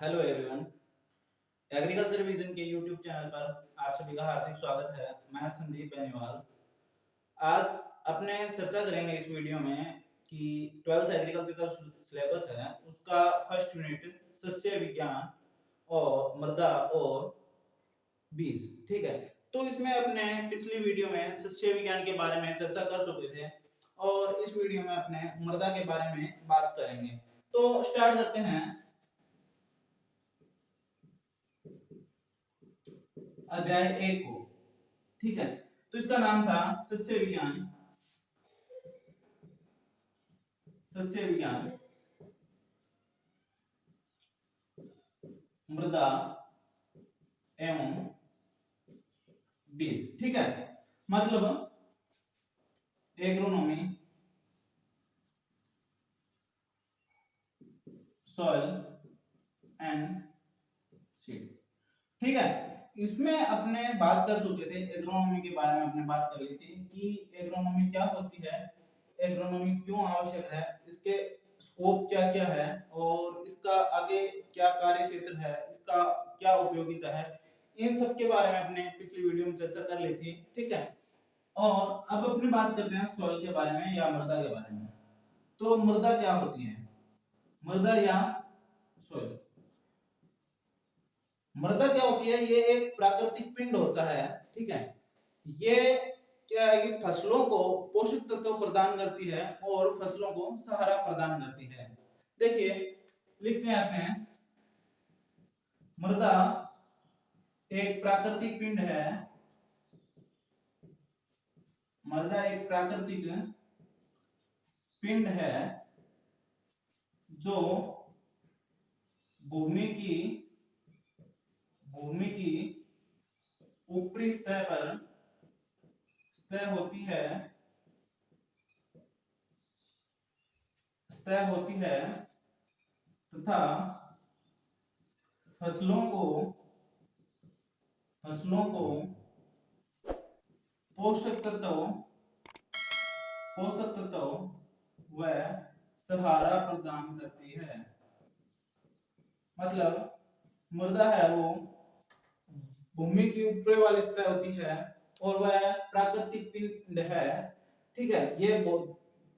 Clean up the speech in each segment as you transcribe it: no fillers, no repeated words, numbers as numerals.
Hello everyone. Agriculture vision के YouTube channel पर आप सभी का हार्दिक स्वागत है। मैं संदीप बेनीवाल। आज अपने चर्चा करेंगे इस वीडियो में कि 12th एग्रीकल्चर का सिलेबस है, उसका फर्स्ट यूनिट सस्य विज्ञान और मृदा और बीज। ठीक है, तो इसमें अपने पिछली वीडियो में सस्य विज्ञान के बारे में चर्चा कर चुके थे और इस वीडियो में अपने मृदा के बारे में बात करेंगे। तो स्टार्ट करते हैं अध्याय 1 को। ठीक है, तो इसका नाम था सस्य विज्ञान। सस्य विज्ञान, मृदा एवं बीज। ठीक है, मतलब एग्रोनॉमी, सॉइल एंड सीड। ठीक है, इसमें अपने बात कर चुके थे, एग्रोनॉमी के बारे में अपने बात कर ली थी कि एग्रोनॉमी क्या होती है, एग्रोनॉमी क्यों आवश्यक है, इसके स्कोप क्या क्या है और इसका आगे क्या कार्य क्षेत्र है, इसका क्या उपयोगिता है, इन सब के बारे में अपने पिछली वीडियो में चर्चा कर ली थी। ठीक है, और अब अपने बात करते हैं सॉइल के बारे में या मृदा के बारे में। तो मृदा क्या होती है, मृदा या सॉइल। मृदा क्या होती है, ये एक प्राकृतिक पिंड होता है। ठीक है, ये क्या है कि फसलों को पोषक तत्व प्रदान करती है और फसलों को सहारा प्रदान करती है। देखिए, लिखते हैं अपने, मृदा एक प्राकृतिक पिंड है। मृदा एक प्राकृतिक पिंड है जो भूमि की ऊपरी सतह पर होती है तथा फसलों को पोषक तत्व व सहारा प्रदान करती है। मतलब मृदा है वो भूमि की ऊपरी वाली सतह होती है और वह प्राकृतिक पिंड है। ठीक है, ये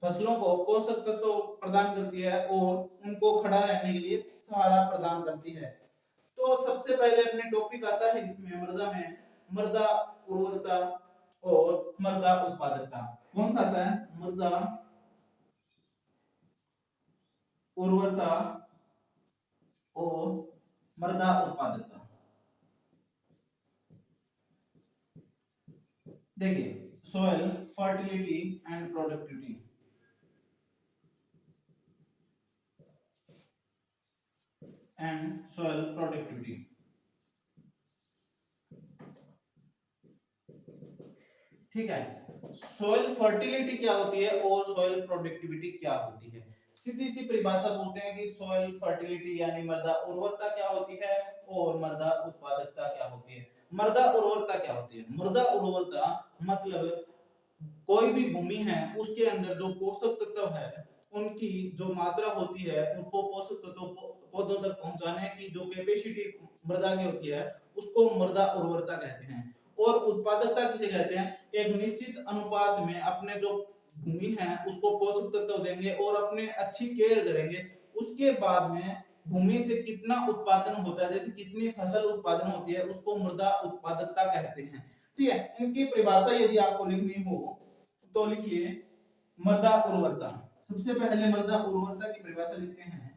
फसलों को पोषक तत्व प्रदान करती है और उनको खड़ा रहने के लिए सहारा प्रदान करती है। तो सबसे पहले अपने टॉपिक आता है इसमें मृदा में, मृदा उर्वरता और मृदा उत्पादकता। कौन सा आता है, मृदा उर्वरता और मृदा उत्पादकता। देखिए, soil fertility and productivity. Soil productivity, ठीक है। सॉइल फर्टिलिटी क्या होती है और सॉइल प्रोडक्टिविटी क्या होती है। सीधी सी परिभाषा बोलते हैं कि सॉइल फर्टिलिटी यानी मृदा उर्वरता क्या होती है और मृदा उत्पादकता क्या होती है। मृदा उर्वरता क्या होती है, मृदा उर्वरता मतलब कोई भी भूमि है उसके अंदर जो पोषक तत्व है उनकी जो मात्रा होती है, उनको पोषक तत्व पौधों तक पहुंचाने की जो कैपेसिटी मृदा की होती है उसको मृदा उर्वरता कहते हैं। और उत्पादकता किसे कहते हैं, एक निश्चित अनुपात में अपने जो भूमि है उसको पोषक तत्व देंगे और अपने अच्छी केयर करेंगे, उसके बाद में भूमि से कितना उत्पादन होता है, जैसे कितनी फसल उत्पादन होती है, उसको मृदा उत्पादकता कहते हैं। ठीक है, इनकी परिभाषा यदि आपको लिखनी हो तो लिखिए मृदा उर्वरता। सबसे पहले मृदा उर्वरता की परिभाषा लिखते हैं,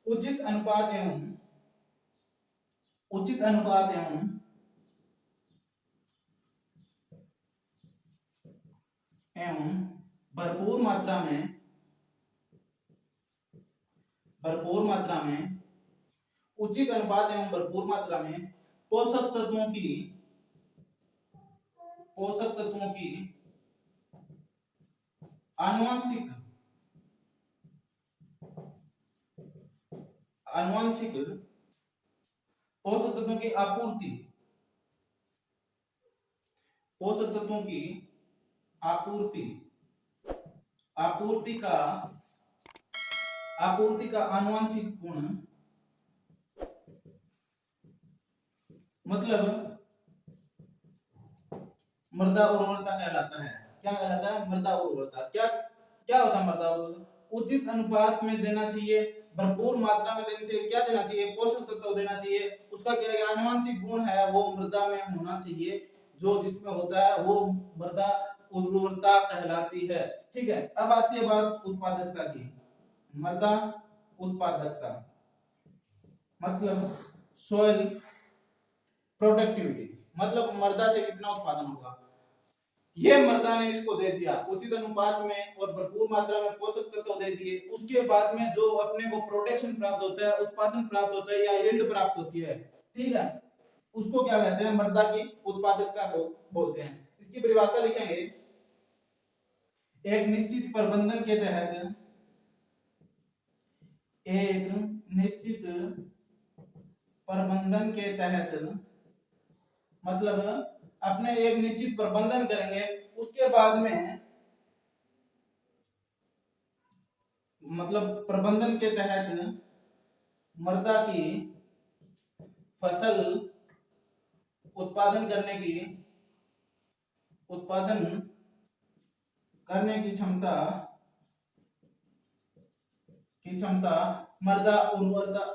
उचित अनुपात एवं भरपूर मात्रा में उचित अनुपात एवं भरपूर मात्रा में पोषक तत्वों की आनुवंशिक पोषक तत्वों की आपूर्ति का आनुवंशिक गुण मतलब मृदा उर्वरता कहलाता है। क्या कहलाता है? मृदा उर्वरता। क्या क्या होता है मृदा उर्वरता? उचित अनुपात में देना चाहिए, भरपूर मात्रा में देना चाहिए। क्या देना चाहिए? पोषक तत्व देना चाहिए। उसका क्या आनुवंशिक गुण है वो मृदा में होना चाहिए, जो जिसमें होता है वो मृदा उर्वरता कहलाती है। ठीक है, अब आती है बात उत्पादकता की। मृदा उत्पादकता मतलब सोइल प्रोडक्टिविटी, मतलब मृदा से कितना उत्पादन होगा। ये मृदा ने इसको दे दिया उचित अनुपात में और भरपूर मात्रा में पोषक तत्व दे दिए। उसके बाद में जो अपने को प्रोडक्शन प्राप्त होता है, उत्पादन प्राप्त होता है या यील्ड प्राप्त होती है, ठीक है, उसको क्या कहते हैं? मृदा की उत्पादकता बोलते हैं। इसकी परिभाषा लिखेंगे, एक निश्चित प्रबंधन के तहत, एक निश्चित प्रबंधन के तहत मतलब अपने एक निश्चित प्रबंधन करेंगे, उसके बाद में मतलब प्रबंधन के तहत मृदा की फसल उत्पादन करने की क्षमता मृदा उर्वरता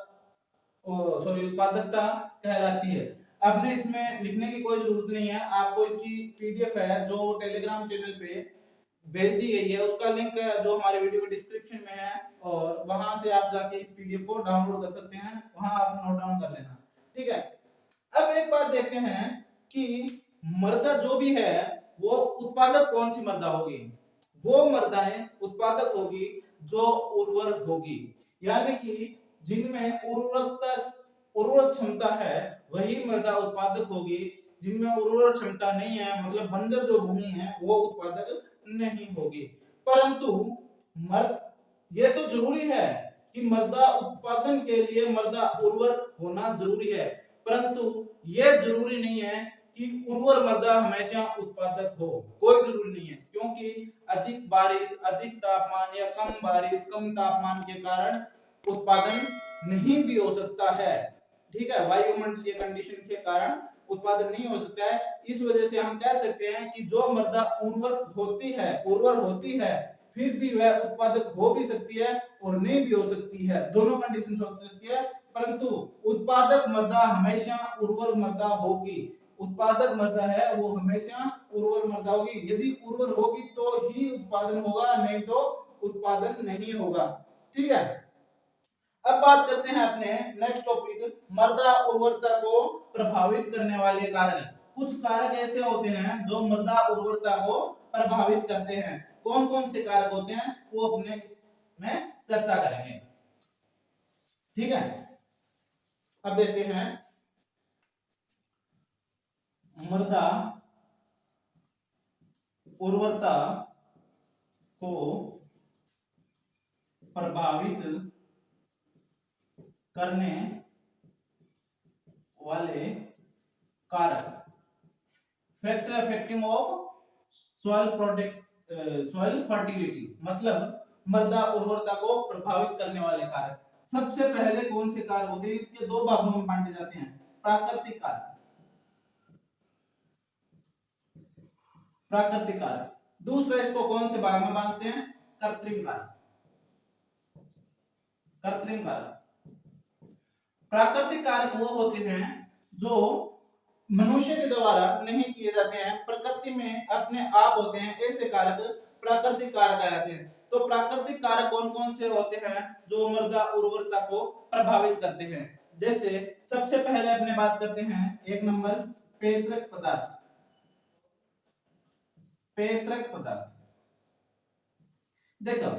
उत्पादकता कहलाती है। आपने इसमें लिखने की कोई जरूरत नहीं है, आपको इसकी पीडीएफ है जो टेलीग्राम चैनल पे भेज दी गई है, उसका लिंक जो हमारे वीडियो के डिस्क्रिप्शन में है, और वहां से आप जाके इस पीडीएफ को डाउनलोड कर सकते हैं, वहां आप नोट डाउन कर लेना। ठीक है, अब एक बात देखते हैं कि मृदा जो भी है वो उत्पादक कौन सी मृदा होगी। वो मृदाएं उत्पादक होगी जो उर्वर होगी, यानी कि जिनमें उर्वरक क्षमता है वही मृदा उत्पादक होगी। जिनमें उर्वरक क्षमता नहीं है, मतलब बंजर जो भूमि है, वो उत्पादक नहीं होगी। परंतु ये तो जरूरी है कि मृदा उत्पादन के लिए मृदा उर्वर होना जरूरी है, परंतु यह जरूरी नहीं है कि उर्वर मृदा हमेशा उत्पादक हो। कोई जरूरी नहीं है, क्योंकि अधिक बारिश, अधिक तापमान या कम बारिश, कम तापमान के कारण उत्पादन नहीं भी हो सकता है। ठीक है, वायुमंडलीय कंडीशन के कारण उत्पादन नहीं हो सकता है। इस वजह से हम कह सकते हैं कि जो मृदा उर्वर होती है फिर भी वह उत्पादक हो भी सकती है और नहीं भी हो सकती है, दोनों कंडीशन हो सकती है, परंतु उत्पादक मृदा हमेशा उर्वर मृदा होगी। उत्पादक मृदा है वो हमेशा उर्वर मृदा होगी। यदि उर्वर होगी तो ही उत्पादन होगा, नहीं तो उत्पादन नहीं होगा। ठीक है, अब बात करते हैं अपने नेक्स्ट टॉपिक, मृदा उर्वरता को प्रभावित करने वाले कारक। कुछ कारक ऐसे होते हैं जो मृदा उर्वरता को प्रभावित करते हैं। कौन कौन से कारक होते हैं वो अपने में चर्चा करेंगे। ठीक है, अब देखते हैं मृदा उर्वरता को प्रभावित करने वाले कारक, factor affecting of soil fertility, मतलब मृदा उर्वरता को प्रभावित करने वाले कारक। सबसे पहले कौन से कारक होते हैं? इसके दो भागों में बांटे जाते हैं, प्राकृतिक कारक, दूसरा इसको कौन से भाग में बांटते हैं? कृत्रिम कारक। प्राकृतिक कारक वो होते हैं जो मनुष्य के द्वारा नहीं किए जाते हैं, प्रकृति में अपने आप होते हैं, ऐसे कारक प्राकृतिक कारक कहलाते हैं। तो प्राकृतिक कारक कौन कौन से होते हैं जो मृदा उर्वरता को प्रभावित करते हैं? जैसे सबसे पहले अपने बात करते हैं, एक नंबर पेत्रक पदार्थ। देखो,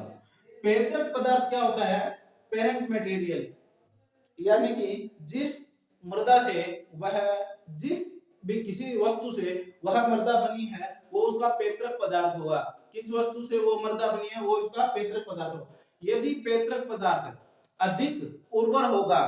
पेत्रक पदार्थ क्या होता है? पेरेंट मटेरियल, यानी कि जिस मृदा से जिस भी किसी वस्तु से वह मृदा बनी है वो उसका पेत्रक पदार्थ होगा। किस वस्तु से वो मृदा बनी है वो उसका पेत्रक पदार्थ होगा। यदि पेत्रक पदार्थ अधिक उर्वर होगा,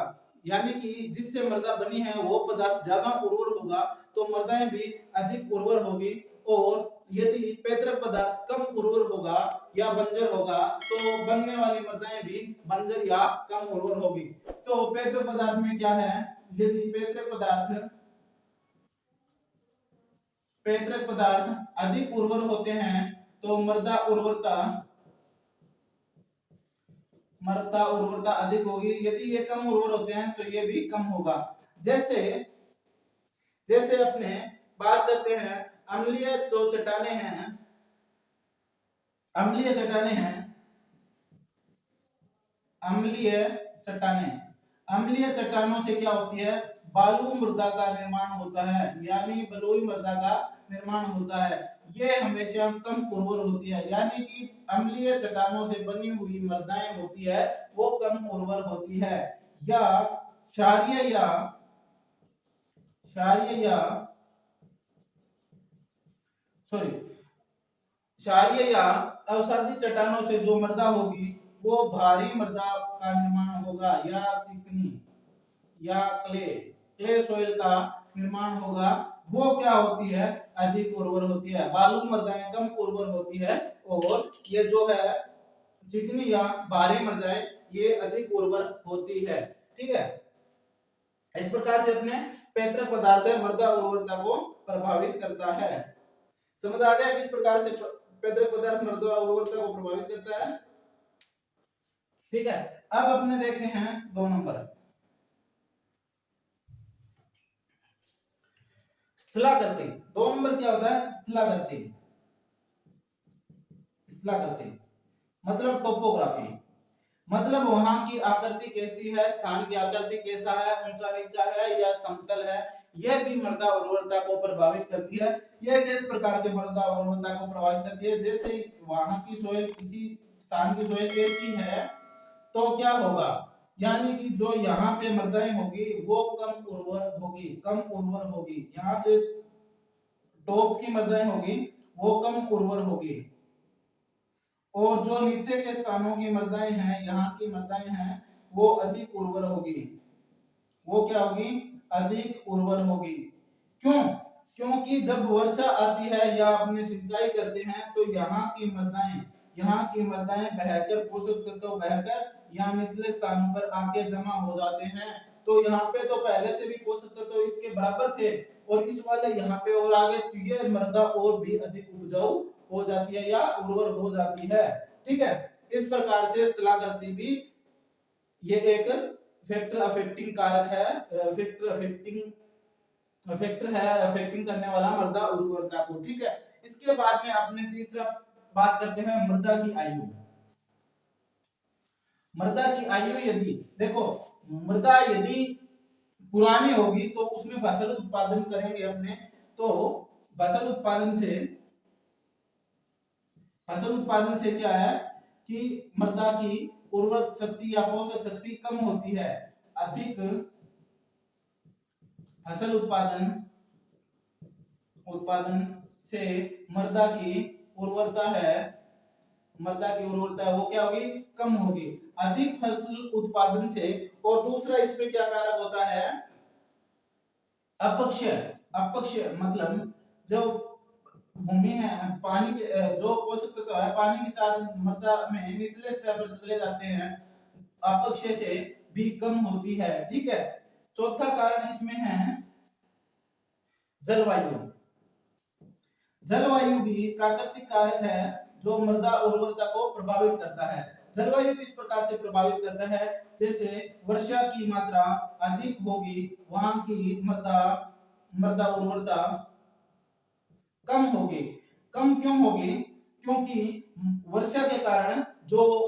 यानी कि जिससे मृदा बनी है वो पदार्थ ज्यादा उर्वर होगा, तो मृदाएं भी अधिक उर्वर होगी। और यदि पेत्रक पदार्थ कम उर्वर होगा या बंजर होगा, तो बनने वाली मृदाएं भी बंजर या कम उर्वर होगी। तो पेत्रक पदार्थ में क्या है? यदि पेत्रक पदार्थ पैतृक पदार्थ अधिक उर्वर होते हैं तो मृदा उर्वरता अधिक होगी। यदि ये कम उर्वर होते हैं तो ये भी कम होगा। जैसे जैसे अपने बात करते हैं अम्लीय जो चट्टाने हैं, अम्लीय चट्टाने हैं, अम्लीय चट्टाने, अम्लीय चट्टानों से क्या होती है, बालू मृदा का निर्माण होता है, यानी बलुई मृदा का निर्माण होता है। ये हमेशा कम उर्वर होती है, यानी कि अम्लीय चट्टानों से बनी हुई मृदाएं होती है वो कम उर्वर होती है। या क्षारीय या सॉरी क्षारीय या अवसादी चट्टानों से जो मृदा होगी वो भारी मृदा का निर्माण होगा, या चिकनी या क्ले सॉइल का निर्माण होगा। वो क्या होती है, अधिक उर्वर होती है। बालू मृदाएं कम उर्वर होती है और ये जो है चिकनी या भारी मृदाएं ये अधिक उर्वर होती है। ठीक है, इस प्रकार से अपने पैतृक पदार्थ मृदा उर्वरता को प्रभावित करता है। समझ आ गया किस प्रकार से पैतृक पदार्थ मृदा उर्वरता को प्रभावित करता है। ठीक है, अब अपने देखते हैं 2 नंबर स्थलाकृति। 2 नंबर क्या होता है, स्थलाकृति। स्थलाकृति मतलब टोपोग्राफी, मतलब वहां की आकृति कैसी है, स्थान की आकृति कैसा है, ऊंचा नीचा है या समतल है, यह भी मृदा उर्वरता को प्रभावित करती है। यह किस प्रकार से मृदा उर्वरता को प्रभावित करती है, जैसे वहां की सोइल, किसी स्थान की सोइल कैसी है तो क्या होगा, यानी कि जो यहाँ पे मृदाएं होगी वो कम उर्वर होगी, कम उर्वर होगी। यहाँ जो टॉप की मृदाएं होगी वो कम उर्वर होगी, और जो नीचे के स्थानों की मृदाएं हैं, यहाँ की मृदाएं हैं वो अधिक उर्वर होगी। वो क्या होगी, अधिक उर्वर होगी। क्यों, क्योंकि जब वर्षा आती है या अपने सिंचाई करते हैं तो यहाँ की मृदाएं बहकर पोषक तत्व बहकर यहाँ निचले स्थानों पर आके जमा हो जाते हैं। तो यहाँ पे तो पहले से भी पोषक तत्व इसके बराबर थे और इस वाले यहाँ पे और आगे तो ये मृदा और भी अधिक उपजाऊ हो जाती है या उर्वर हो जाती है। ठीक है, इस प्रकार से स्थलाकृति भी ये एक फैक्टर अफेक्टिंग कारक है, फैक्टर है अफेक्टिंग करने वाला मृदा उर्वरता को। ठीक है, इसके बाद में अपने तीसरा बात करते हैं मृदा की आयु। मृदा की आयु, यदि देखो मृदा यदि पुरानी होगी तो उसमें फसल उत्पादन करेंगे अपने, तो फसल उत्पादन से क्या है कि मृदा की उर्वरक शक्ति या पोषक शक्ति कम होती है। अधिक फसल उत्पादन से मृदा की उर्वरता वो क्या होगी, कम होगी। अधिक फसल उत्पादन से, और दूसरा इसमें क्या कारक होता है, अपक्षय मतलब जो भूमि है, पानी के जो पोषक तत्व है पानी के साथ मृदा में निचले स्तर पर चले जाते हैं, अपक्षय से भी कम होती है। ठीक है, चौथा कारण इसमें है जलवायु भी प्राकृतिक कारक है जो मृदा उर्वरता को प्रभावित करता है। जलवायु किस प्रकार से प्रभावित करता है, जैसे वर्षा की मात्रा अधिक होगी वहां की मृदा उर्वरता कम होगी। कम क्यों होगी, क्योंकि वर्षा के कारण जो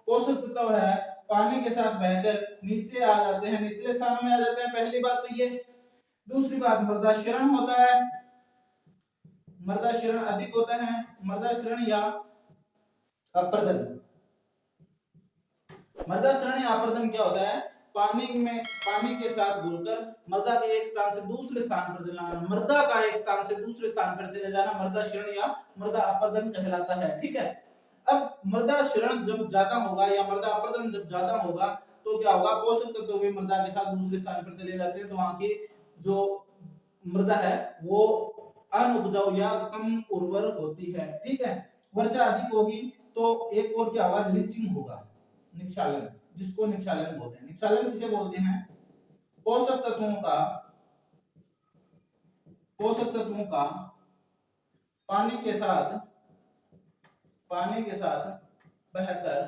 पोषक तत्व है पानी के साथ बहकर नीचे आ जाते हैं, निचले स्थानों में आ जाते हैं। पहली बात तो ये। दूसरी बात मृदा क्षरण होता है, मृदा क्षरण अधिक होता है। मृदा क्षरण या अपरदन, मृदा क्षरण या अपरदन क्या होता है, पानी के साथ घुलकर मृदा के एक स्थान से दूसरे स्थान पर चले जाना, मृदा का एक स्थान से दूसरे स्थान पर चले जाना मृदा क्षरण या मृदा अपरदन कहलाता है। ठीक है, अब मृदा क्षरण जब ज्यादा होगा या मृदा अपरदन जब ज्यादा होगा तो क्या होगा, पोषक तत्व भी मृदा के साथ दूसरे स्थान पर चले जाते हैं, तो वहां की जो मृदा है वो अनउपजाऊ या कम उर्वर होती है। ठीक है, वर्षा अधिक होगी तो एक और क्या होगा, लीचिंग होगा, निक्षालन, जिसको निक्षालन बोलते हैं। निक्षालन किसे बोलते हैं, पोषक तत्वों का पानी के साथ बहकर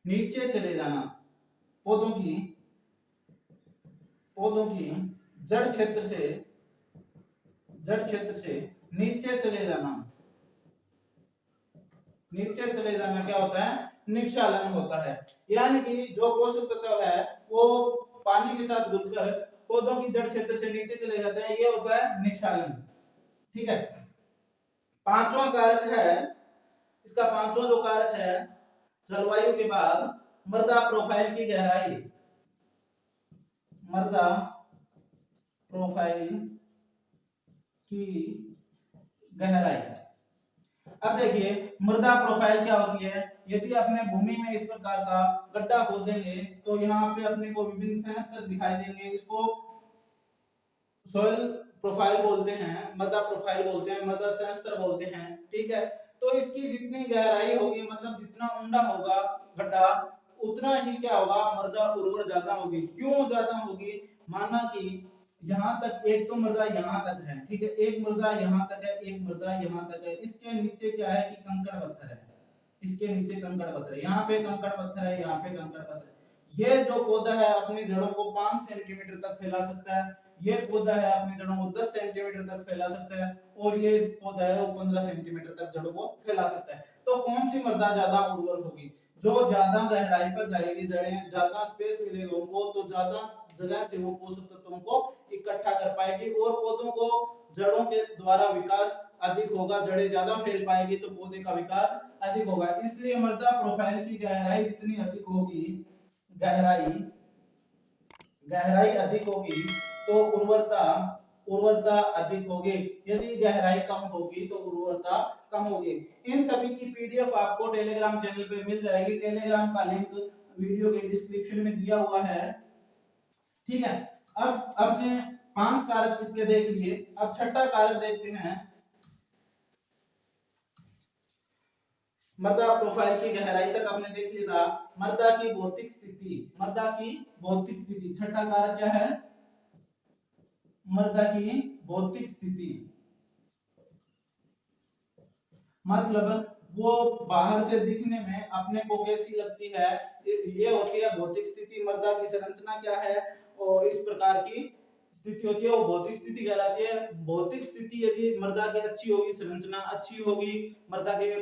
नीचे चले जाना, पौधों की जड़ क्षेत्र से नीचे चले जाना क्या होता है? निक्षालन होता है। यानी कि जो पोषक तत्व है वो पानी के साथ घुलकर पौधों की जड़ क्षेत्र से नीचे चले जाते हैं, ये होता है निक्षालन। ठीक है। पांचवा कारक है, इसका पांचवा जो कारक है जलवायु के बाद मृदा प्रोफाइल की गहराई, मृदा प्रोफाइल की गहराई। अब देखिए मृदा प्रोफाइल क्या होती है। यदि अपने भूमि में इस प्रकार का गड्ढा खोदेंगे तो यहाँ पे अपने को विभिन्न संस्तर दिखाई देंगे, इसको सॉइल प्रोफाइल बोलते हैं, मृदा प्रोफाइल बोलते हैं, मृदा संस्तर बोलते हैं। ठीक है। तो इसकी जितनी गहराई होगी, मतलब जितना ऊंडा होगा गड्ढा, उतना ही क्या होगा, मृदा उर्वर ज्यादा होगी। क्यों ज्यादा होगी? माना कि यहाँ तक एक तो मृदा यहाँ तक है, ठीक है, एक मृदा यहाँ तक है, एक मृदा यहाँ तक है, इसके नीचे क्या है कि कंकड़ पत्थर है, इसके नीचे कंकड़ पत्थर है, यहाँ पे कंकड़ पत्थर है, यहाँ पे कंकड़ पत्थर है। ये जो पौधा है अपनी जड़ों को 5 सेंटीमीटर तक फैला सकता है, ये पौधा है अपनी जड़ों को 10 सेंटीमीटर तक फैला सकता है, और ये पौधा है वो 15 सेंटीमीटर तक जड़ों को फैला सकता है। तो कौन सी मृदा ज्यादा उर्वर होगी? जो ज्यादा गहराई पर जाएगी, जड़ें ज्यादा स्पेस मिलेगा उनको, तो ज्यादा जगह से वो पोषक तत्वों को इकट्ठा कर पाएगी और पौधों को जड़ों के द्वारा विकास अधिक होगा, जड़ें ज्यादा फैल पाएगी तो पौधे का विकास अधिक होगा। इसलिए मृदा प्रोफाइल की गहराई जितनी अधिक होगी, गहराई अधिक होगी तो उर्वरता अधिक होगी। यदि गहराई कम होगी तो उर्वरता कम होगी। इन सभी की पीडीएफ आपको टेलीग्राम चैनल पे मिल जाएगी, टेलीग्राम का लिंक वीडियो के डिस्क्रिप्शन में दिया हुआ है। ठीक है। अब अपने 5 कारक इसके देख लिए, अब छठा कारक देखते हैं। मृदा प्रोफाइल की गहराई तक आपने देख लिया था। मृदा की भौतिक स्थिति, छठा कारक क्या है? मृदा की भौतिक स्थिति, मतलब वो बाहर से दिखने में अपने को कैसी लगती है, ये होती है भौतिक स्थिति। मृदा की संरचना क्या है और इस प्रकार की स्थिति होती है, वो भौतिक स्थिति कहलाती है। भौतिक स्थिति यदि मृदा की अच्छी होगी, संरचना अच्छी होगी, मृदा के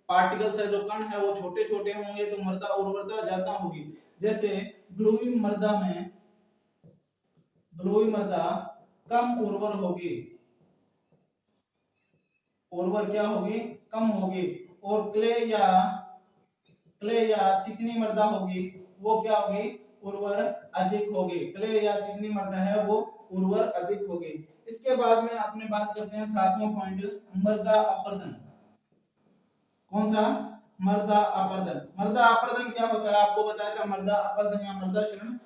पार्टिकल्स है जो कण है वो छोटे छोटे होंगे, तो मृदा उर्वरता ज्यादा होगी। जैसे ब्लूई मृदा कम उर्वर होगी, उर्वर क्या होगी? कम होगी। और क्ले या चिकनी मृदा होगी, वो क्या होगी? उर्वर अधिक होगी। क्ले या चिकनी मृदा है वो उर्वर अधिक होगी। इसके बाद में अपने बात करते हैं 7वां पॉइंट, मृदा अपर्दन। कौन सा? मृदा अपर्दन। मृदा अपर्दन क्या होता है आपको बताया था। मृदा अपर्दन या मृदा क्षरण,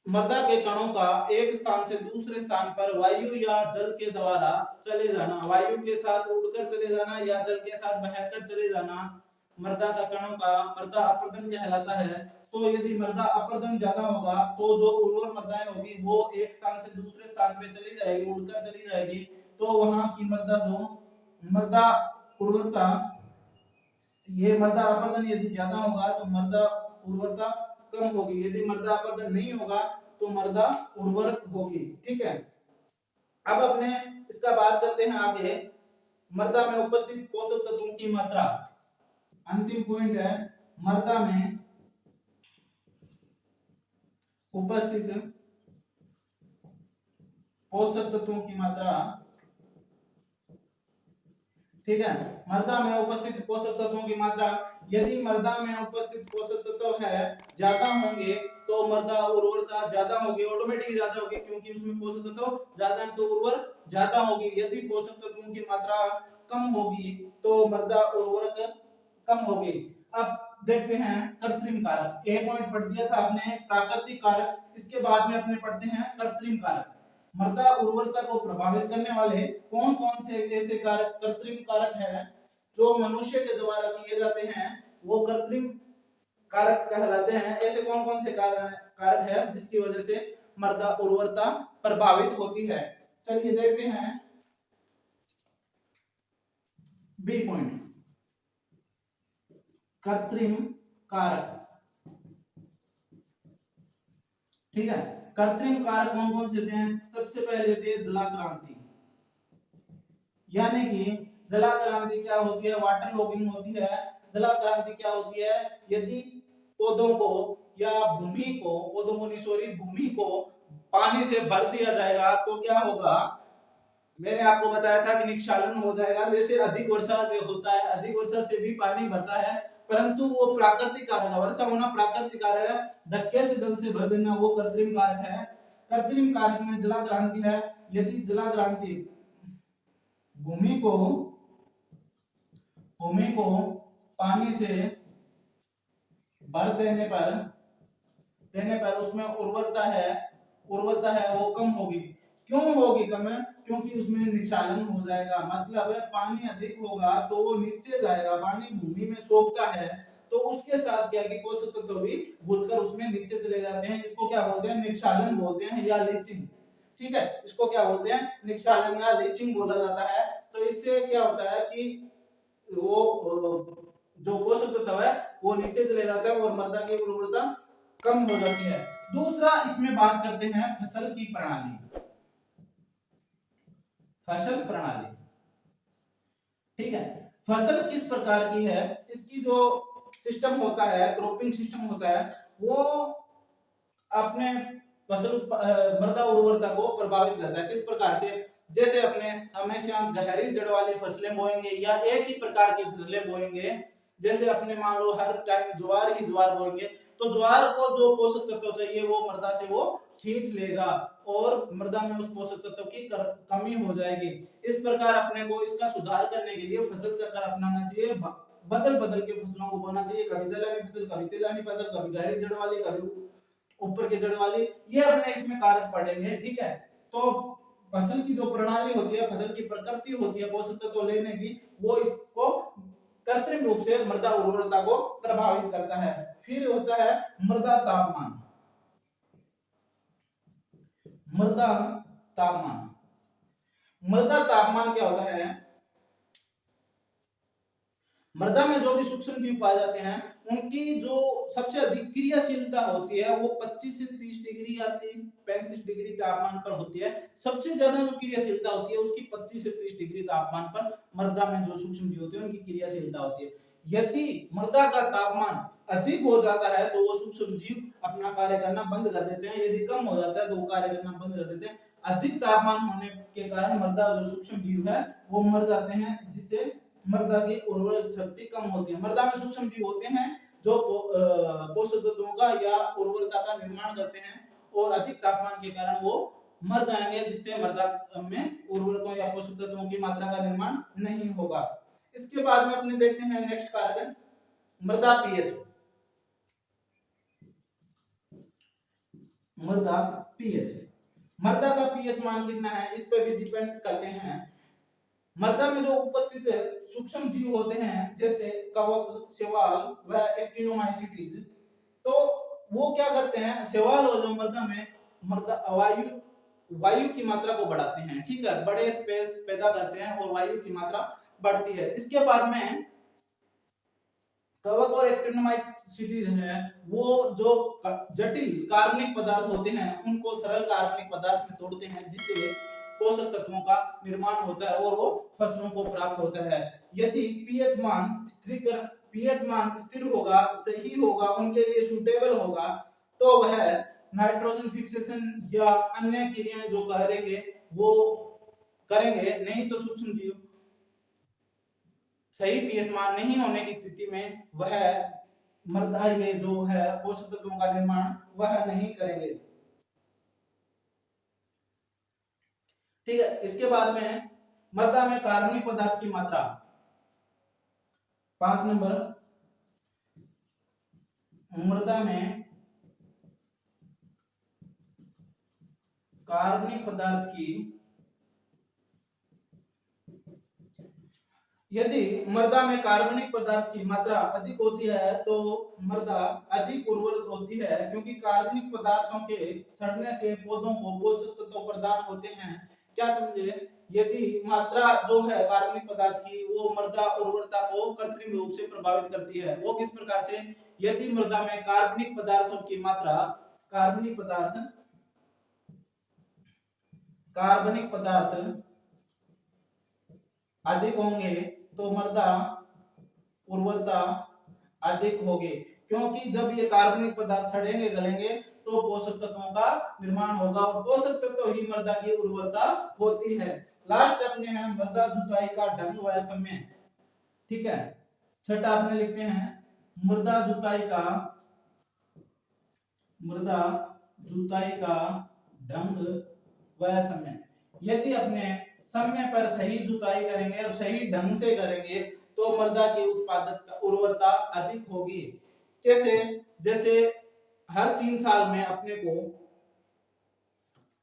मृदा के कणों का एक स्थान से दूसरे स्थान पर वायु या जल के द्वारा चले जाना, वायु के साथ उड़कर चले जाना या जल के साथ बहकर चले जाना, मृदा का कणों का मृदा अपर्दन कहलाता है। तो यदि मृदा अपर्दन ज्यादा होगा तो जो उर्वर मृदाएं होगी वो एक स्थान से दूसरे स्थान पे चली जाएगी, उड़कर चली जाएगी, तो वहां की मृदा उर्वरता, ये मृदा अपर्दन यदि ज्यादा होगा तो मृदा उर्वरता कम होगी, यदि मृदा अपर्दन नहीं होगा तो मृदा उर्वर होगी। ठीक है। अब अपने इसका बात करते हैं आगे, मृदा में उपस्थित पोषक तत्वों की मात्रा। अंतिम पॉइंट है मृदा में उपस्थित पोषक तत्वों की मात्रा। ठीक है। मृदा में उपस्थित पोषक तत्वों की मात्रा, यदि मृदा में उपस्थित पोषक तत्व है ज्यादा होंगे तो मृदा उर्वरता ज्यादा होगी, ऑटोमेटिक ज्यादा होगी, क्योंकि उसमें पोषक तत्व ज्यादा है तो उर्वर ज्यादा होगी। यदि पोषक तत्वों की मात्रा कम होगी तो मृदा उर्वरक कम होगी। अब देखते हैं कृत्रिम कारक। एक पॉइंट पढ़ दिया था आपने प्राकृतिक कारक, इसके बाद में अपने पढ़ते हैं कृत्रिम कारक। मृदा उर्वरता को प्रभावित करने वाले कौन कौन से ऐसे कारक कृत्रिम कारक हैं जो मनुष्य के द्वारा किए जाते हैं, वो कृत्रिम कारक कहलाते हैं। ऐसे कौन कौन से कारक है जिसकी वजह से मृदा उर्वरता प्रभावित होती है? चलिए देखते हैं। बी पॉइंट, कृत्रिम कारक। ठीक है, कृत्रिम कारक कौन कौन से होते हैं? सबसे पहले होती है जलाक्रांति, यानी कि जलाक्रांति क्या होती है? वाटर लॉगिंग होती है। जलाक्रांति क्या होती है? यदि पौधों को या भूमि को, पौधों को नहीं सॉरी, भूमि को पानी से भर दिया जाएगा तो क्या होगा? मैंने आपको बताया था कि निक्षालन हो जाएगा। जैसे अधिक वर्षा होता है, अधिक वर्षा से भी पानी भरता है, परंतु वो प्राकृतिक कारक है। वर्षा होना प्राकृतिक कारक है, धक्के से जल से भर देना वो कृत्रिम कारक है। कृत्रिम कारक में जलाक्रांति है। यदि जलाक्रांति भूमि को पानी से भर देने पर उसमें उर्वरता है वो कम होगी। क्यों होगी कम? क्योंकि उसमें निक्षालन हो जाएगा। मतलब पानी अधिक होगा तो वो नीचे जाएगा, पानी भूमि में सोखता है तो उसके साथ क्या है कि पोषक तत्व भी घुलकर उसमें नीचे चले जाते हैं। इसको क्या बोलते हैं? निक्षालन बोलते हैं या लीचिंग। ठीक है, इसको क्या बोलते हैं? निक्षालन या लीचिंग बोला जाता है। तो इससे क्या होता है कि वो जो पोषक तत्व है वो नीचे चले जाता है और मृदा की उर्वरता कम हो जाती है। दूसरा इसमें बात करते हैं फसल की प्रणाली। फसल प्रणाली, ठीक है, फसल किस प्रकार की है? इसकी जो सिस्टम होता है, क्रॉपिंग सिस्टम होता है, वो अपने फसल मृदा उर्वरता को प्रभावित करता है। किस प्रकार से? जैसे अपने हमेशा गहरी जड़ वाली फसलें बोएंगे या एक ही प्रकार की फसलें बोएंगे। जैसे अपने मान लो हर टाइम ज्वार ही ज्वार बोएंगे तो ज्वार को जो पोषक तत्व चाहिए वो मृदा से वो खींच लेगा और मृदा में उस पोषक तत्व की कमी हो जाएगी। इस प्रकार अपने को इसका सुधार करने के लिए फसल चक्र अपनाना चाहिए। बदल बदल के फसलों को बोना चाहिए। कभी दलहनी फसल, कभी तिलहनी फसल, कभी गहरी जड़ वाली, कभी ऊपर की जड़ वाली, ये अपने इसमें कारक पड़ेंगे। ठीक है, तो फसल की जो प्रणाली होती है, फसल की प्रकृति होती है पोषक तत्व लेने की, वो इसको कृत्रिम रूप से मृदा उर्वरता को प्रभावित करता है। फिर होता है मृदा तापमान। मृदा तापमान, मृदा तापमान क्या होता है? मृदा में जो भी सूक्ष्म जीव पाए जाते हैं उनकी जो सबसे अधिक क्रियाशीलता होती है वो 25 से 30 डिग्री या 30-35 डिग्री तापमान पर होती है। सबसे ज्यादा जो क्रियाशीलता होती है उसकी 25 से 30 डिग्री तापमान पर मृदा में जो सूक्ष्म जीव होते हैं उनकी क्रियाशीलता होती है। यदि मृदा का तापमान अधिक हो जाता है तो वो सूक्ष्म जीव अपना कार्य करना बंद कर देते हैं, यदि कम हो जाता है तो वो कार्य करना बंद कर देते हैं। अधिक तापमान होने के कारण मृदा जो सूक्ष्म जीव है वो मर जाते हैं, जिससे मृदा की उर्वरक शक्ति कम होती है। मृदा में सूक्ष्म जीव होते हैं जो पोषक तत्वों का या उर्वरता का निर्माण करते हैं और अधिक तापमान के कारण वो मर जाएंगे, जिससे मृदा में उर्वरकों या पोषक तत्वों की मात्रा का निर्माण नहीं होगा। इसके बाद में अपने देखते हैं नेक्स्ट कारक मृदा पीएच। मृदा पीएच, मृदा का पीएच मान कितना है इस पे भी डिपेंड करते हैं। मृदा में जो उपस्थित सूक्ष्म जीव होते हैं जैसे कवक, शैवाल व एक्टिनोमाइसीटीज, तो वो क्या करते हैं? शैवाल और जो मृदा में मृदा वायु की मात्रा को बढ़ाते हैं। ठीक है, बड़े स्पेस पैदा करते हैं और वायु की मात्रा बढ़ती है। इसके बाद में कवक और एक्टिनोमाइसीटीज है, वो जो जटिल कार्बनिक पदार्थ होते हैं उनको सरल कार्बनिक पदार्थ में तोड़ते हैं, जिससे पोषक तत्वों का निर्माण होता है और वो फसलों को प्राप्त होता है। यदि पीएच मान स्थिर होगा, सही होगा, उनके लिए सुटेबल होगा तो वह नाइट्रोजन फिक्सेशन या अन्य क्रियाएं जो करेंगे वो करेंगे। नहीं तो सूक्ष्म जीव सही पीएच मान नहीं होने की स्थिति में वह मृदा ये जो है पोषक तत्वों का निर्माण वह नहीं करेंगे। ठीक है, इसके बाद में मृदा में कार्बनिक पदार्थ की मात्रा 5 नंबर, मृदा में कार्बनिक पदार्थ की, यदि मृदा में कार्बनिक पदार्थ की मात्रा अधिक होती है तो मृदा अधिक उर्वरक होती है, क्योंकि कार्बनिक पदार्थों के सड़ने से पौधों को पोषक तत्व प्रदान होते हैं। क्या समझे? यदि मात्रा जो है कार्बनिक पदार्थ की वो मृदा उर्वरता को कृत्रिम रूप से प्रभावित करती है। वो किस प्रकार से? यदि मृदा में कार्बनिक पदार्थों की मात्रा कार्बनिक पदार्थ अधिक होंगे तो मृदा उर्वरता अधिक होगी, क्योंकि जब ये कार्बनिक पदार्थ सड़ेंगे गलेंगे तो पोषक तत्वों का निर्माण होगा और पोषक तत्व ही मृदा की उर्वरता होती है। लास्ट अपने है मृदा जुताई का ढंग व समय। ठीक है, छठा अपने लिखते हैं मृदा जुताई का ढंग व समय। यदि अपने समय पर सही जुताई करेंगे और सही ढंग से करेंगे तो मृदा की उत्पादकता उर्वरता अधिक होगी। जैसे हर 3 साल में अपने को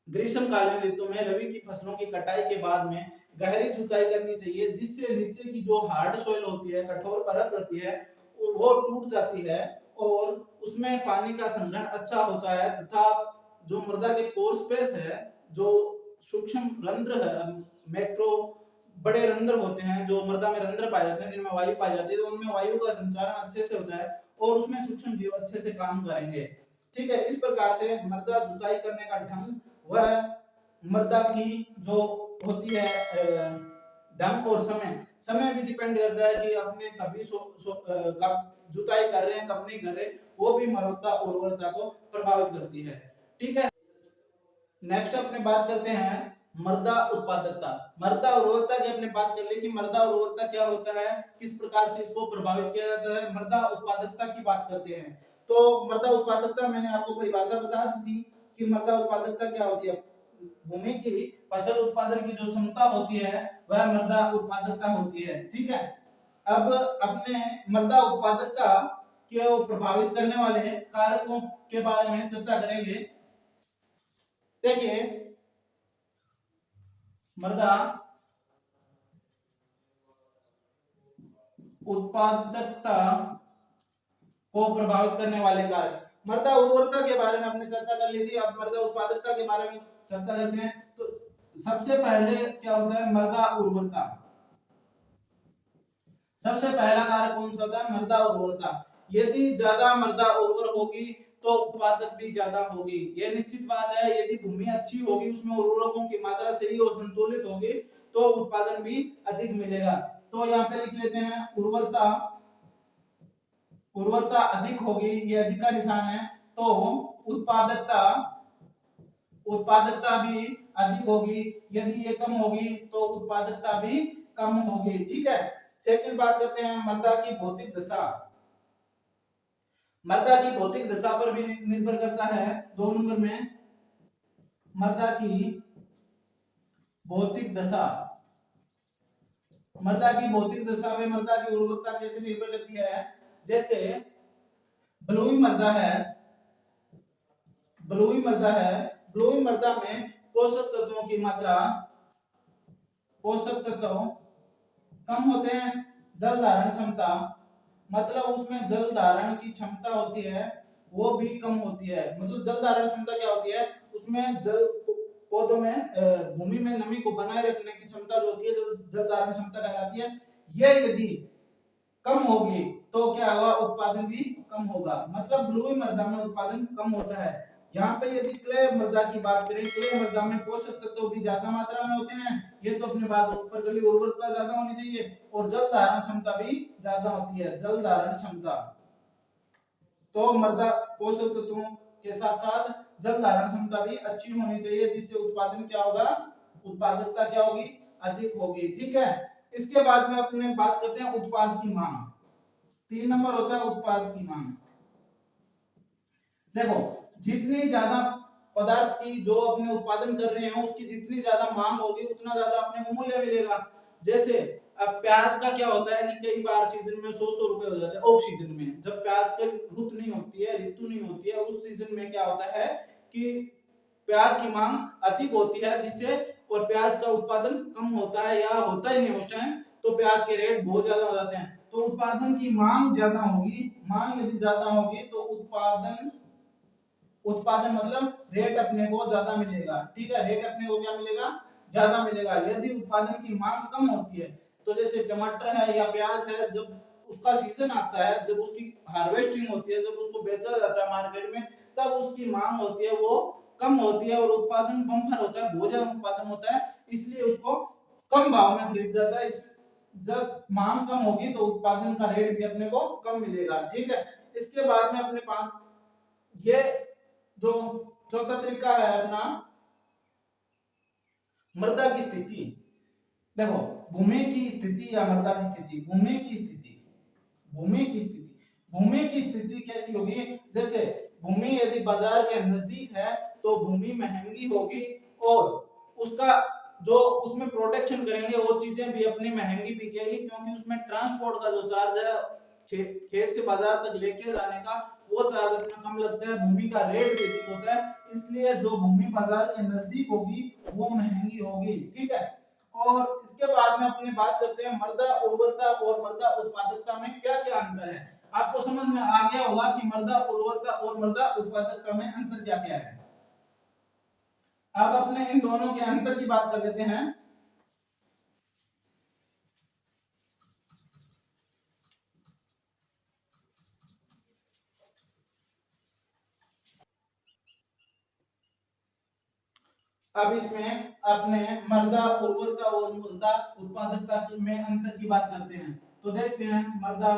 ग्रीष्मकालीन ऋतु में रबी की फसलों की कटाई के बाद में गहरी जुताई करनी चाहिए, जिससे नीचे की जो हार्ड सॉइल होती है, कठोर परत होती है, वो टूट जाती है और उसमें पानी का संग्रहण अच्छा होता है तथा जो मृदा के पोर स्पेस है, जो सूक्ष्म रंध्र है, मैक्रो बड़े रंध्र होते हैं जो मृदा में रंध्र पाए जाते हैं जिनमें वायु पाई जाती है, तो उनमें वायु का संचारण अच्छे से होता है और उसमें सूक्ष्म जीव अच्छे से काम करेंगे। ठीक है, इस प्रकार से मृदा जुताई करने का ढंग वह मृदा की जो होती है ढंग और समय भी डिपेंड करता है कि अपने कभी कब जुताई कर रहे हैं कब नहीं कर रहे, वो भी मृदा उर्वरता को प्रभावित करती है। ठीक है, नेक्स्ट अपने बात करते हैं मृदा उत्पादकता। मृदा उर्वरता की अपने बात कर ली कि मृदा उर्वरता क्या होता है, किस प्रकार से इसको प्रभावित किया जाता है। मृदा उत्पादकता की बात करते हैं तो मृदा उत्पादकता मैंने आपको परिभाषा बता दी थी कि मृदा उत्पादकता क्या होती है। भूमि की फसल उत्पादन की जो क्षमता होती है वह मृदा उत्पादकता होती है। ठीक है, अब अपने मृदा उत्पादकता को प्रभावित करने वाले कारकों के बारे में चर्चा करेंगे। देखिए, मृदा उत्पादकता को प्रभावित करने वाले कारक। मृदा उर्वरता के बारे में हमने चर्चा कर ली थी, अब मृदा उत्पादकता के बारे में चर्चा करते हैं। तो सबसे पहले क्या होता है मृदा उर्वरता। सबसे पहला कारक कौन सा होता है? मृदा उर्वरता। यदि ज्यादा मृदा उर्वर होगी तो उत्पादक भी ज्यादा होगी, यह निश्चित बात है। यदि भूमि अच्छी होगी, उसमें उर्वरकों की मात्रा सही और संतुलित होगी तो उत्पादन भी अधिक मिलेगा। तो यहाँ पे लिख लेते हैं उर्वरता अधिक होगी, ये अधिक का निशान है, तो उत्पादकता भी अधिक होगी। यदि ये कम होगी तो उत्पादकता भी कम होगी। ठीक है, सेकंड बात करते हैं मृदा की भौतिक दशा। मृदा की भौतिक दशा पर भी निर्भर करता है। 2 नंबर में मृदा की भौतिक दशा। मृदा की भौतिक दशा में मृदा की उर्वरता कैसे निर्भर करती है? जैसे बलुई मृदा है, बलुई मृदा में पोषक तत्व कम होते हैं। जल धारण क्षमता, मतलब उसमें जल धारण की क्षमता होती है वो भी कम होती है। मतलब जल धारण क्षमता क्या होती है? उसमें जल पौधों में भूमि में नमी को बनाए रखने की क्षमता जो होती है, जो जल धारण क्षमता कहलाती है, यह यदि कम होगी तो क्या होगा? उत्पादन भी कम होगा। मतलब बलुई मृदा में उत्पादन कम होता है। यहाँ पे यदि क्ले मृदा की बात करें, क्ले मृदा में पोषक तत्व भी ज्यादा मात्रा में होते हैं, ये तो अपने बात ऊपर कर ली। उर्वरता ज्यादा होनी चाहिए और जल धारण क्षमता भी ज्यादा होती है। जल धारण क्षमता तो मृदा पोषक तत्वों के साथ साथ जल धारण क्षमता भी अच्छी होनी चाहिए, जिससे उत्पादन क्या होगा? उत्पादकता क्या होगी? अधिक होगी। ठीक है, इसके बाद में अपने बात करते हैं उत्पाद की मांग। 3 नंबर होता है उत्पाद की मांग। देखो, जितनी ज्यादा पदार्थ की जो अपने उत्पादन कर रहे हैं उसकी जितनी ज्यादा मांग होगी उतना ज्यादा अपने को मूल्य मिलेगा। जैसे अब प्याज का क्या होता है कि कई बार सीजन में 100 रुपए हो जाते हैं। ऑफ सीजन में जब प्याज की रुत नहीं होती है, ऋतु नहीं होती है, उस सीजन में क्या होता है कि प्याज की मांग अधिक होती है, जिससे और प्याज का उत्पादन कम होता है या होता ही नहीं उस टाइम, तो प्याज के रेट बहुत ज्यादा हो जाते हैं। तो उत्पादन की मांग ज्यादा होगी। मांग यदि ज्यादा होगी तो उत्पादन मतलब रेट अपने को ज्यादा मिलेगा। ठीक है, रेट अपने को क्या मिलेगा? ज्यादा मिलेगा। यदि उत्पादन की मांग कम होती है, तो जैसे टमाटर है या प्याज है, जब उसका सीजन आता है, जब उसकी हार्वेस्टिंग होती है, जब उसको बेचा जाता है मार्केट में, तब उसकी मांग होती है वो कम होती है और उत्पादन बम्पर होता है, बहुत ज्यादा उत्पादन होता है, इसलिए उसको कम भाव में खरीदा जाता है। जब मांग कम होगी तो उत्पादन का रेट भी अपने को कम मिलेगा। ठीक है, इसके बाद में अपने पास ये जो चौथा तरीका है अपना मृदा की स्थिति। देखो, भूमि की स्थिति या मृदा की स्थिति, भूमि की स्थिति, भूमि की स्थिति, भूमि की स्थिति कैसी होगी? जैसे भूमि यदि बाजार के नजदीक है तो भूमि महंगी होगी और उसका जो उसमें प्रोटेक्शन करेंगे वो चीजें भी अपनी महंगी बिकेगी, क्योंकि उसमें ट्रांसपोर्ट का जो चार्ज है खेत से बाजार तक लेके जाने का, वो चार्ज अपना कम लगता है, भूमि का रेट भी अधिक होता है, इसलिए जो भूमि बाजार के नजदीक होगी वो महंगी होगी। ठीक है, और इसके बाद में अपने बात करते हैं मृदा उर्वरता और मृदा उत्पादकता में क्या क्या अंतर है। आपको समझ में आ गया होगा कि मृदा उर्वरता और मृदा उत्पादकता में अंतर क्या क्या है। अब अपने इन दोनों के अंतर की बात कर लेते हैं। अब इसमें अपने मृदा उर्वरता और मृदा उत्पादकता में अंतर की बात करते हैं। तो देखते हैं मृदा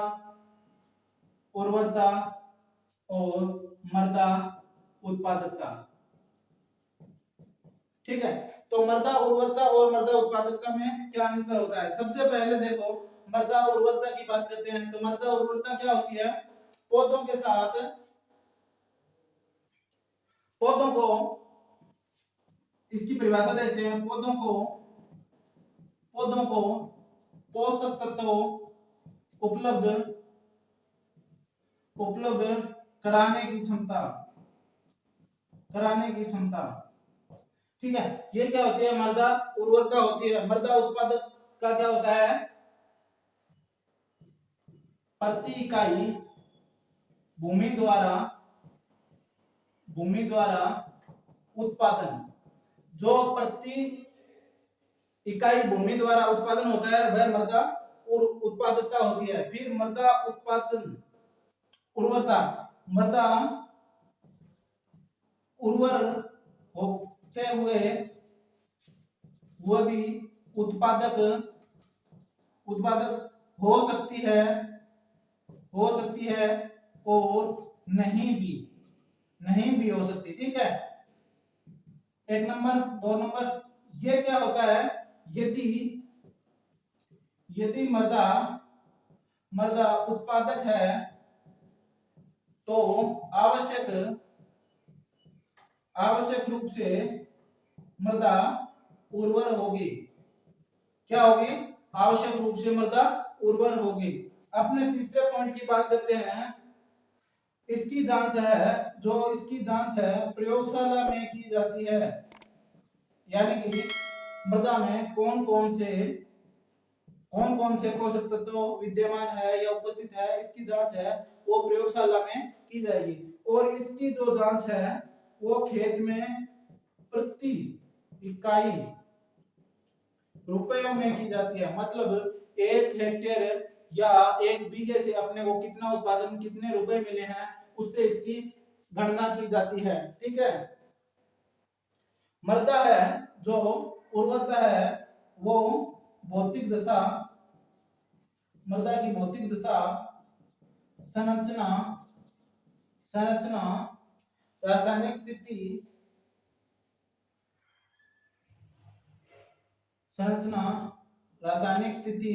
उर्वरता और मृदा उत्पादकता। ठीक है, तो मृदा उर्वरता और मृदा उत्पादकता में क्या अंतर होता है? सबसे पहले देखो, मृदा उर्वरता की बात करते हैं। तो मृदा उर्वरता क्या होती है? पौधों के साथ पौधों को, इसकी परिभाषा देखते हैं, पौधों को पोषक तत्वों उपलब्ध उपलब्ध कराने की क्षमता, कराने की क्षमता। ठीक है, ये क्या होती है? मृदा उर्वरता होती है। मृदा उत्पादक का क्या होता है? प्रति इकाई भूमि द्वारा उत्पादन, जो प्रति इकाई भूमि द्वारा उत्पादन होता है वह मृदा उत्पादकता होती है। फिर मृदा उत्पादन उर्वरता, मृदा उर्वर होते हुए वह भी उत्पादक उत्पादक हो सकती है, हो सकती है और नहीं भी हो सकती। ठीक है, एक नंबर। दो नंबर, ये क्या होता है? यदि यदि मृदा मृदा उत्पादक है तो आवश्यक आवश्यक रूप से मृदा उर्वर होगी। क्या होगी? आवश्यक रूप से मृदा उर्वर होगी। अपने तीसरे पॉइंट की बात करते हैं। इसकी जांच है, जो इसकी जांच है प्रयोगशाला में की जाती है, यानी कि मृदा में कौन कौन से पोषक तत्व विद्यमान है या उपस्थित है, इसकी जांच है वो प्रयोगशाला में की जाएगी। और इसकी जो जांच है वो खेत में प्रति इकाई रुपयों में की जाती है। मतलब 1 हेक्टेयर या 1 बीघे से अपने को कितना उत्पादन, कितने रुपए मिले हैं, उससे इसकी गणना की जाती है। ठीक है, मृदा है जो उर्वरता है वो भौतिक दशा, मृदा की भौतिक दशा, संरचना संरचना रासायनिक स्थिति, संरचना रासायनिक स्थिति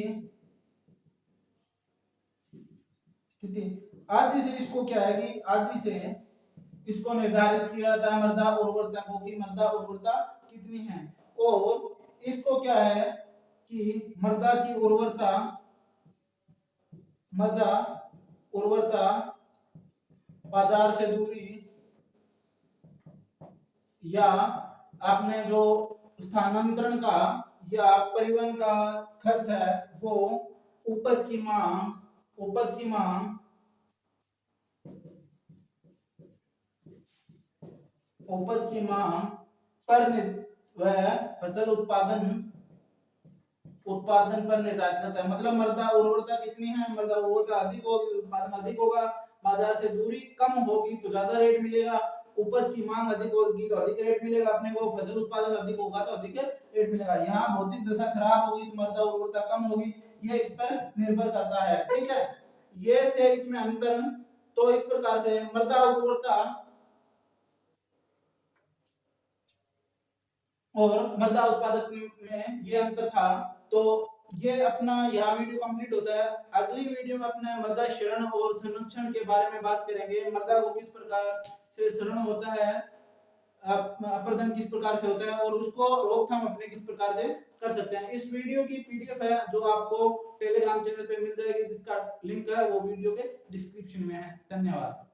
आदि से इसको क्या है कि आदि से इसको निर्धारित किया जाता है मृदा उर्वरता को, कि मृदा उर्वरता कितनी है। और इसको क्या है कि मृदा उर्वरता बाजार से दूरी या आपने जो स्थानांतरण का या परिवहन का खर्च है वो उपज की मांग पर वह फसल उत्पादन उत्पादन पर निर्धारित करता है। मतलब मृदा उर्वरता कितनी है, मृदा उर्वरता अधिक होगी, उत्पादन अधिक होगा, बाजार से दूरी कम होगी तो ज्यादा रेट मिलेगा, उपज की मांग अधिक होगी तो अधिक रेट मिलेगा अपने को, फसल उत्पादन अधिक होगा तो अधिक रेट मिलेगा। यहाँ भौतिक दशा खराब होगी तो मृदा उर्वरता कम होगी, ये इस पर निर्भर करता है। ठीक है, ये थे इसमें अंतर। तो इस प्रकार से मृदा उर्वरता और मृदा उत्पादक में ये अंतर था। तो ये अपना यहाँ वीडियो कंप्लीट होता है। अगली वीडियो में अपने मृदा क्षरण और संरक्षण के बारे में बात करेंगे, मृदा को किस प्रकार से क्षरण होता है, अपर्दन किस प्रकार से होता है और उसको रोकथाम अपने किस प्रकार से कर सकते हैं। इस वीडियो की पीडीएफ है जो आपको टेलीग्राम चैनल पे मिल जाएगी, जिसका लिंक है वो वीडियो के डिस्क्रिप्शन में है। धन्यवाद।